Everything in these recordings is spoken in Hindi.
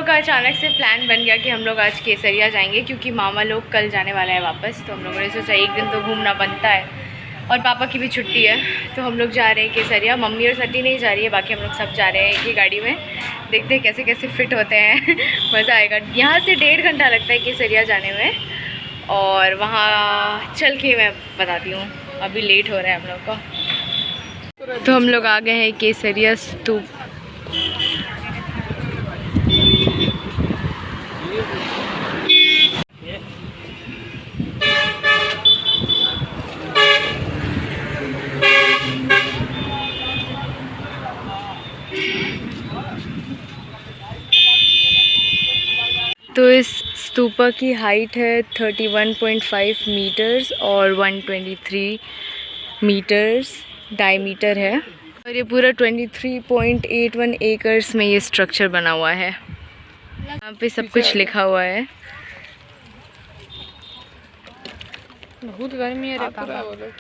लोग का अचानक से प्लान बन गया कि हम लोग आज केसरिया जाएंगे, क्योंकि मामा लोग कल जाने वाला है वापस। तो हम लोगों ने सोचा एक दिन तो घूमना बनता है, और पापा की भी छुट्टी है, तो हम लोग जा रहे हैं केसरिया। मम्मी और सटी नहीं जा रही है, बाकी हम लोग सब जा रहे हैं एक ही गाड़ी में। देखते हैं कैसे कैसे फिट होते हैं मज़ा आएगा। यहाँ से 1.5 घंटा लगता है केसरिया जाने में, और वहाँ चल के मैं बताती हूँ। अभी लेट हो रहा है हम लोग का। तो हम लोग आ गए हैं केसरिया स्तूप। तो इस स्तूपा की हाइट है 31.5 मीटर्स और 123 मीटर्स डायमीटर है, और ये पूरा 23.81 एकर्स में ये स्ट्रक्चर बना हुआ है। यहाँ पे सब कुछ लिखा हुआ है। बहुत गर्मी है रे।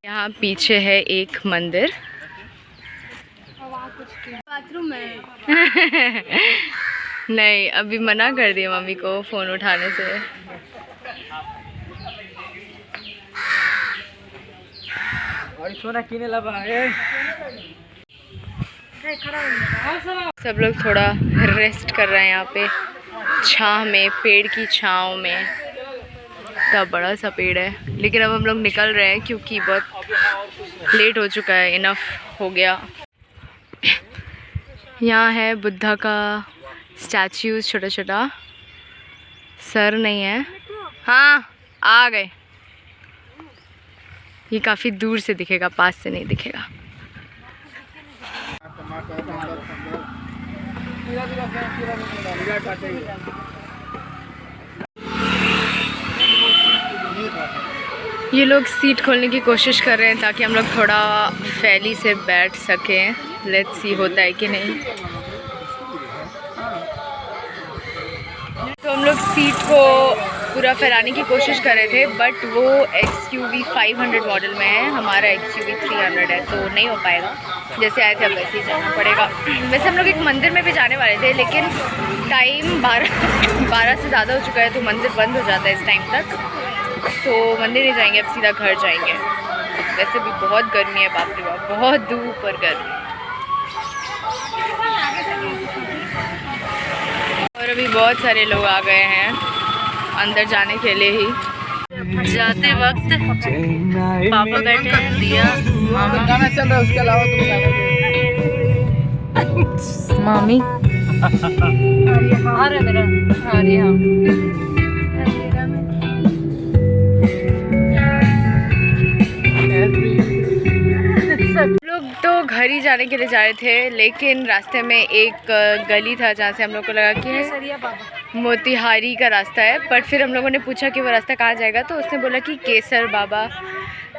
यहाँ पीछे है एक मंदिर। बाथरूम है नहीं, अभी मना कर दिया मम्मी को फ़ोन उठाने से। सब लोग थोड़ा रेस्ट कर रहे हैं यहाँ पे छाँव में, पेड़ की छाँव में। इतना बड़ा सा पेड़ है, लेकिन अब हम लोग निकल रहे हैं क्योंकि बहुत लेट हो चुका है। इनफ हो गया। यहाँ है बुद्धा का स्टैच्यूज, छोटा छोटा। सर नहीं है। हाँ आ गए। ये काफ़ी दूर से दिखेगा, पास से नहीं दिखेगा। ये लोग सीट खोलने की कोशिश कर रहे हैं ताकि हम लोग थोड़ा फैली से बैठ सकें। लेट्स सी होता है कि नहीं। तो हम लोग सीट को पूरा फैलाने की कोशिश कर रहे थे, बट वो XUV 500 मॉडल में है, हमारा XUV 300 है, तो नहीं हो पाएगा। जैसे आए थे अब वैसे ही जाना पड़ेगा। वैसे हम लोग एक मंदिर में भी जाने वाले थे, लेकिन टाइम 12 से ज़्यादा हो चुका है, तो मंदिर बंद हो जाता है इस टाइम तक। तो मंदिर नहीं जाएंगे, अब सीधा घर जाएंगे। वैसे भी बहुत गर्मी है, बाप रे बाप, बहुत धूप और गर्मी। और अभी बहुत सारे लोग आ गए हैं अंदर जाने के लिए ही। जाते वक्त पापा बैठे हैं, दिया मामा गाना चल रहा है, उसके अलावा तुम मामी आ रहे लोग तो घर ही जाने के लिए जा रहे थे, लेकिन रास्ते में एक गली था जहाँ से हम लोग को लगा कि मोतिहारी का रास्ता है। पर फिर हम लोगों ने पूछा कि वो रास्ता कहाँ जाएगा, तो उसने बोला कि केसर बाबा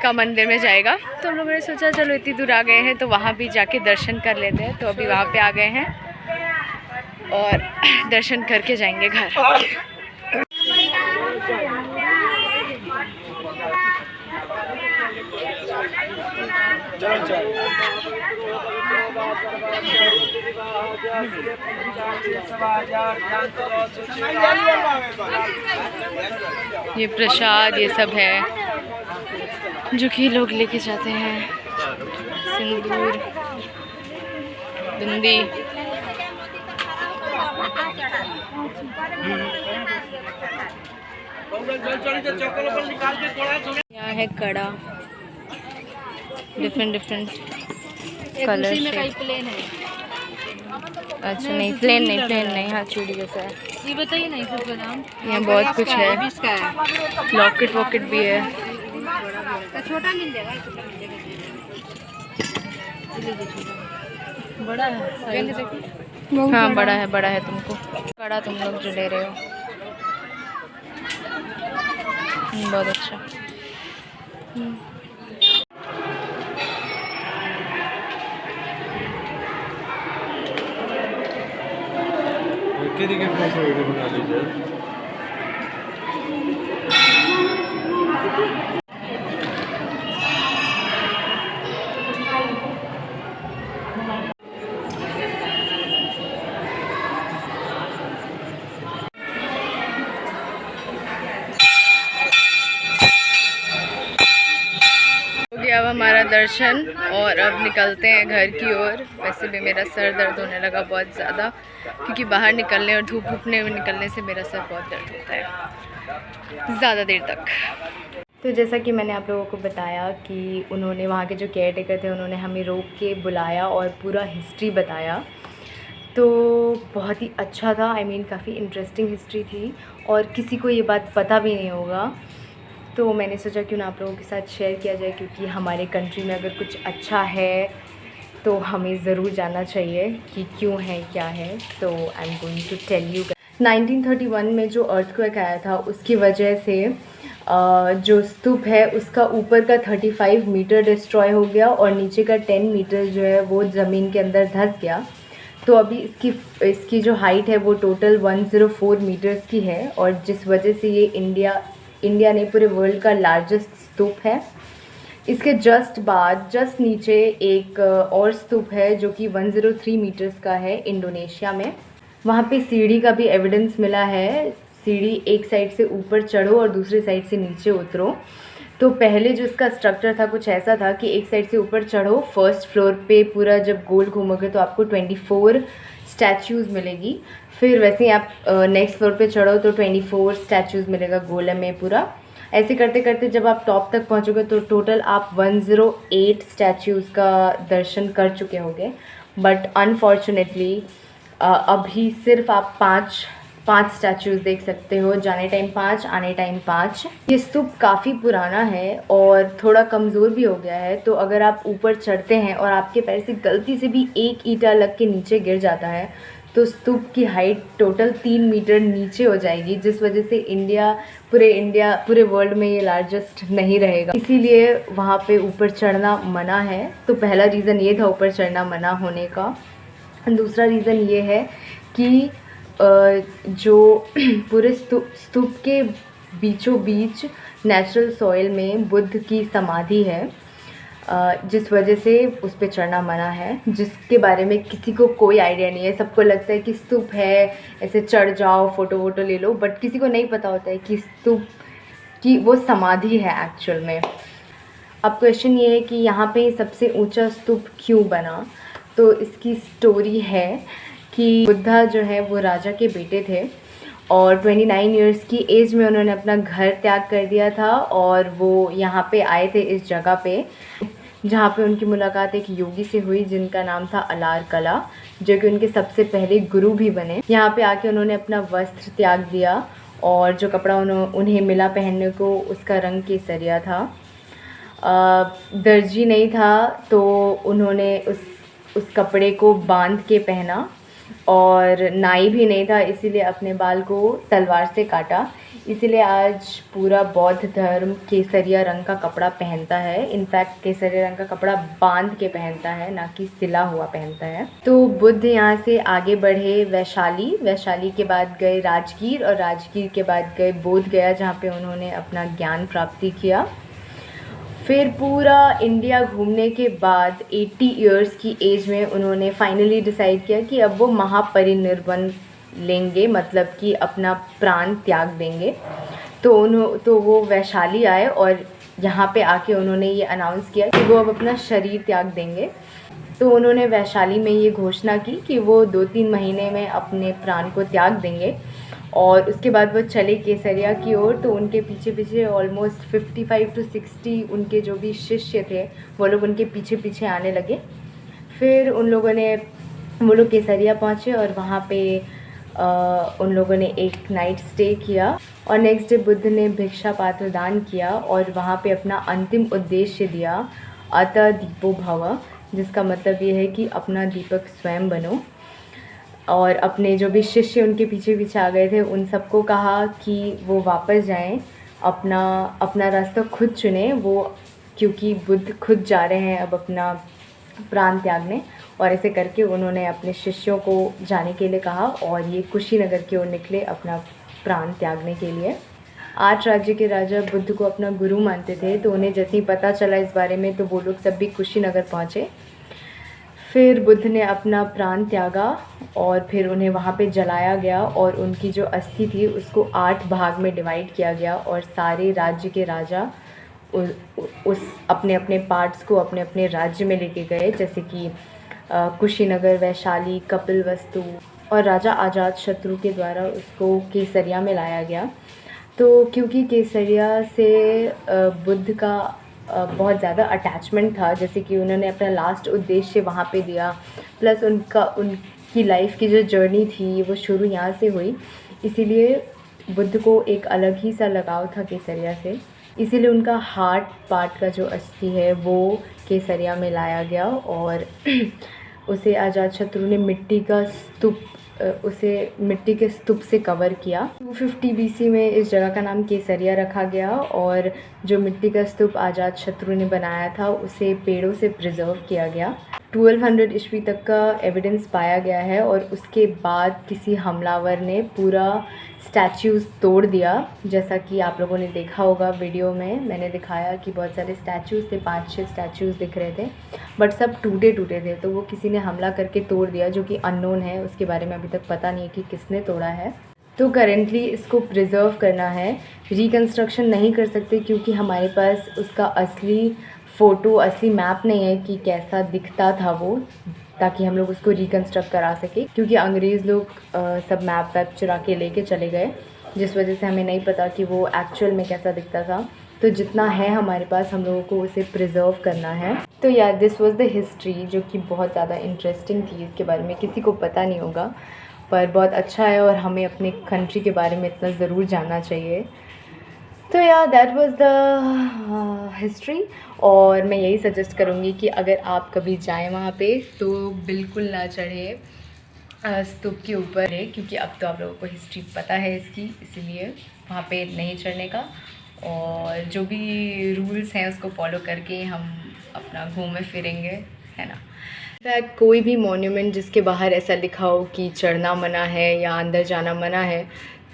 का मंदिर में जाएगा। तो हम लोगों ने सोचा चलो इतनी दूर आ गए हैं तो वहाँ भी जाके दर्शन कर लेते हैं। तो अभी वहाँ पे आ गए हैं और दर्शन करके जाएंगे घर। ये प्रसाद ये सब है जो कि लोग लेके जाते हैं। सिंदूर, बिंदी। यहाँ है कड़ा, डिफरेंट कलर से। अच्छा नहीं, प्लेन नहीं, हाँ चूड़ी जैसा है। ये बताइए ना इसका नाम। यहाँ बहुत कुछ है, लॉकेट वॉकेट भी है। छोटा मिल जाएगा, बड़ा है। हाँ बड़ा है तुमको। कड़ा तुम लोग जो ले रहे हो बहुत अच्छा। के पास वीडियो बना लीजिए। दर्शन और अब निकलते हैं घर की ओर। वैसे भी मेरा सर दर्द होने लगा बहुत ज़्यादा, क्योंकि बाहर निकलने और धूप धूपने में निकलने से मेरा सर बहुत दर्द होता है ज़्यादा देर तक। तो जैसा कि मैंने आप लोगों को बताया कि उन्होंने, वहाँ के जो केयर टेकर थे, उन्होंने हमें रोक के बुलाया और पूरा हिस्ट्री बताया। तो बहुत ही अच्छा था, आई मीन काफ़ी इंटरेस्टिंग हिस्ट्री थी और किसी को ये बात पता भी नहीं होगा। तो मैंने सोचा क्यों ना आप लोगों के साथ शेयर किया जाए, क्योंकि हमारे कंट्री में अगर कुछ अच्छा है तो हमें ज़रूर जानना चाहिए कि क्यों है, क्या है। So I am going to tell you. 1931 में जो अर्थक्वेक आया था, उसकी वजह से जो स्तूप है उसका ऊपर का 35 मीटर डिस्ट्रॉय हो गया और नीचे का 10 मीटर जो है वो ज़मीन के अंदर धंस गया। तो अभी इसकी जो हाइट है वो टोटल 104 मीटर्स की है, और जिस वजह से ये इंडिया ने पूरे वर्ल्ड का लार्जेस्ट स्तूप है। इसके जस्ट नीचे एक और स्तूप है जो कि 103 मीटर्स का है इंडोनेशिया में। वहाँ पे सीढ़ी का भी एविडेंस मिला है। सीढ़ी एक साइड से ऊपर चढ़ो और दूसरी साइड से नीचे उतरो। तो पहले जो इसका स्ट्रक्चर था कुछ ऐसा था कि एक साइड से ऊपर चढ़ो, फर्स्ट फ्लोर पे पूरा जब गोल घूमोगे तो आपको 24 स्टैचूज़ मिलेगी। फिर वैसे ही आप नेक्स्ट फ्लोर पे चढ़ो तो 24 स्टैचूज़ मिलेगा गोले में पूरा। ऐसे करते करते जब आप टॉप तक पहुंचोगे तो टोटल आप 108 स्टैचूज़ का दर्शन कर चुके होंगे। बट अनफॉर्चुनेटली अभी सिर्फ आप पाँच स्टैचूज़ देख सकते हो। जाने टाइम 5, आने टाइम 5। ये स्तूप काफ़ी पुराना है और थोड़ा कमज़ोर भी हो गया है। तो अगर आप ऊपर चढ़ते हैं और आपके पैर से गलती से भी एक ईंटा लग के नीचे गिर जाता है तो स्तूप की हाइट टोटल 3 मीटर नीचे हो जाएगी, जिस वजह से पूरे वर्ल्ड में ये लार्जेस्ट नहीं रहेगा। इसीलिए वहाँ पे ऊपर चढ़ना मना है। तो पहला रीज़न ये था ऊपर चढ़ना मना होने का। दूसरा रीज़न ये है कि जो पूरे स्तूप के बीचों बीच नेचुरल सॉइल में बुद्ध की समाधि है, जिस वजह से उस पर चढ़ना मना है, जिसके बारे में किसी को कोई आइडिया नहीं है। सबको लगता है कि स्तूप है, ऐसे चढ़ जाओ, फ़ोटो वोटो ले लो, बट किसी को नहीं पता होता है कि स्तूप की वो समाधि है एक्चुअल में। अब क्वेश्चन ये है कि यहाँ पे सबसे ऊंचा स्तूप क्यों बना। तो इसकी स्टोरी है कि बुद्धा जो है वो राजा के बेटे थे और 29 इयर्स की एज में उन्होंने अपना घर त्याग कर दिया था और वो यहाँ पे आए थे इस जगह पे, जहाँ पे उनकी मुलाकात एक योगी से हुई जिनका नाम था अलार कला, जो कि उनके सबसे पहले गुरु भी बने। यहाँ पे आके उन्होंने अपना वस्त्र त्याग दिया और जो कपड़ा उन्हें मिला पहनने को उसका रंग केसरिया था। दर्जी नहीं था तो उन्होंने उस कपड़े को बांध के पहना, और नाई भी नहीं था इसीलिए अपने बाल को तलवार से काटा। इसीलिए आज पूरा बौद्ध धर्म केसरिया रंग का कपड़ा पहनता है। इनफैक्ट केसरिया रंग का कपड़ा बांध के पहनता है, ना कि सिला हुआ पहनता है। तो बुद्ध यहाँ से आगे बढ़े वैशाली के बाद गए राजगीर, और राजगीर के बाद गए बोध गया, जहाँ पे उन्होंने अपना ज्ञान प्राप्ति किया। फिर पूरा इंडिया घूमने के बाद 80 इयर्स की एज में उन्होंने फाइनली डिसाइड किया कि अब वो महापरिनिर्वाण लेंगे, मतलब कि अपना प्राण त्याग देंगे। तो वो वैशाली आए और यहाँ पे आके उन्होंने ये अनाउंस किया कि वो अब अपना शरीर त्याग देंगे। तो उन्होंने वैशाली में ये घोषणा की कि वो 2-3 महीने में अपने प्राण को त्याग देंगे, और उसके बाद वो चले केसरिया की ओर। तो उनके पीछे पीछे ऑलमोस्ट 55 to 60 उनके जो भी शिष्य थे वो लोग उनके पीछे पीछे आने लगे। फिर वो लोग केसरिया पहुँचे और वहाँ पे उन लोगों ने एक नाइट स्टे किया, और नेक्स्ट डे बुद्ध ने भिक्षा पात्र दान किया और वहाँ पे अपना अंतिम उद्देश्य दिया, अतः दीपो भव, जिसका मतलब ये है कि अपना दीपक स्वयं बनो। और अपने जो भी शिष्य उनके पीछे पीछे आ गए थे उन सबको कहा कि वो वापस जाएं, अपना रास्ता खुद चुनें, वो क्योंकि बुद्ध खुद जा रहे हैं अब अपना प्राण त्यागने। और ऐसे करके उन्होंने अपने शिष्यों को जाने के लिए कहा और ये कुशीनगर की ओर निकले अपना प्राण त्यागने के लिए। 8 राज्य के राजा बुद्ध को अपना गुरु मानते थे, तो उन्हें जैसे ही पता चला इस बारे में तो वो लोग सब भी कुशीनगर पहुँचे। फिर बुद्ध ने अपना प्राण त्यागा और फिर उन्हें वहाँ पे जलाया गया, और उनकी जो अस्थि थी उसको 8 भाग में डिवाइड किया गया और सारे राज्य के राजा उस अपने अपने पार्ट्स को अपने अपने राज्य में लेके गए, जैसे कि कुशीनगर, वैशाली, कपिलवस्तु, और राजा अजातशत्रु के द्वारा उसको केसरिया में लाया गया। तो क्योंकि केसरिया से बुद्ध का बहुत ज़्यादा अटैचमेंट था, जैसे कि उन्होंने अपना लास्ट उद्देश्य वहाँ पे दिया, प्लस उनकी लाइफ की जो जर्नी थी वो शुरू यहाँ से हुई, इसीलिए बुद्ध को एक अलग ही सा लगाव था केसरिया से। इसीलिए उनका हार्ट पार्ट का जो अस्थि है वो केसरिया में लाया गया और उसे अजातशत्रु ने उसे मिट्टी के स्तूप से कवर किया। 250 BC में इस जगह का नाम केसरिया रखा गया और जो मिट्टी का स्तूप अजातशत्रु ने बनाया था उसे पेड़ों से प्रिजर्व किया गया। 1200 ईस्वी तक का एविडेंस पाया गया है और उसके बाद किसी हमलावर ने पूरा स्टैच्यूज़ तोड़ दिया। जैसा कि आप लोगों ने देखा होगा वीडियो में, मैंने दिखाया कि बहुत सारे स्टैच्यूज़ थे, 5-6 स्टैच्यूज़ दिख रहे थे, बट सब टूटे थे। तो वो किसी ने हमला करके तोड़ दिया, जो कि अननोन है, उसके बारे में अभी तक पता नहीं है कि किसने तोड़ा है। तो करेंटली इसको प्रिजर्व करना है, रिकन्स्ट्रक्शन नहीं कर सकते क्योंकि हमारे पास उसका असली फ़ोटो, असली मैप नहीं है कि कैसा दिखता था वो, ताकि हम लोग उसको रिकन्स्ट्रक्ट करा सके, क्योंकि अंग्रेज़ लोग सब मैप वैप चुरा के लेके चले गए, जिस वजह से हमें नहीं पता कि वो एक्चुअल में कैसा दिखता था। तो जितना है हमारे पास हम लोगों को उसे प्रिजर्व करना है। तो यार दिस वाज द हिस्ट्री, जो कि बहुत ज़्यादा इंटरेस्टिंग थी। इसके बारे में किसी को पता नहीं होगा, पर बहुत अच्छा है और हमें अपने कंट्री के बारे में इतना ज़रूर जानना चाहिए। तो यार दैट वाज द हिस्ट्री। और मैं यही सजेस्ट करूँगी कि अगर आप कभी जाएं वहाँ पे तो बिल्कुल ना चढ़े स्तूप के ऊपर है, क्योंकि अब तो आप लोगों को हिस्ट्री पता है इसकी, इसीलिए वहाँ पे नहीं चढ़ने का। और जो भी रूल्स हैं उसको फॉलो करके हम अपना घूमे फिरेंगे, है ना। इनफैक्ट कोई भी मॉन्यूमेंट जिसके बाहर ऐसा लिखा हो कि चढ़ना मना है या अंदर जाना मना है,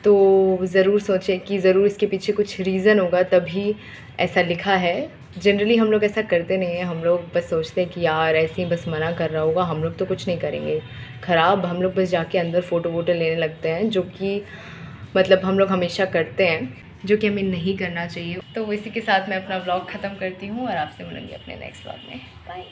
तो ज़रूर सोचें कि ज़रूर इसके पीछे कुछ रीज़न होगा, तभी ऐसा लिखा है। जनरली हम लोग ऐसा करते नहीं हैं, हम लोग बस सोचते हैं कि यार ऐसे ही बस मना कर रहा होगा, हम लोग तो कुछ नहीं करेंगे ख़राब, हम लोग बस जाके अंदर फ़ोटो वोटो लेने लगते हैं, जो कि मतलब हम लोग हमेशा करते हैं, जो कि हमें नहीं करना चाहिए। तो इसी के साथ मैं अपना व्लॉग ख़त्म करती हूँ और आपसे मिलूँगी अपने नेक्स्ट व्लॉग में। बाय।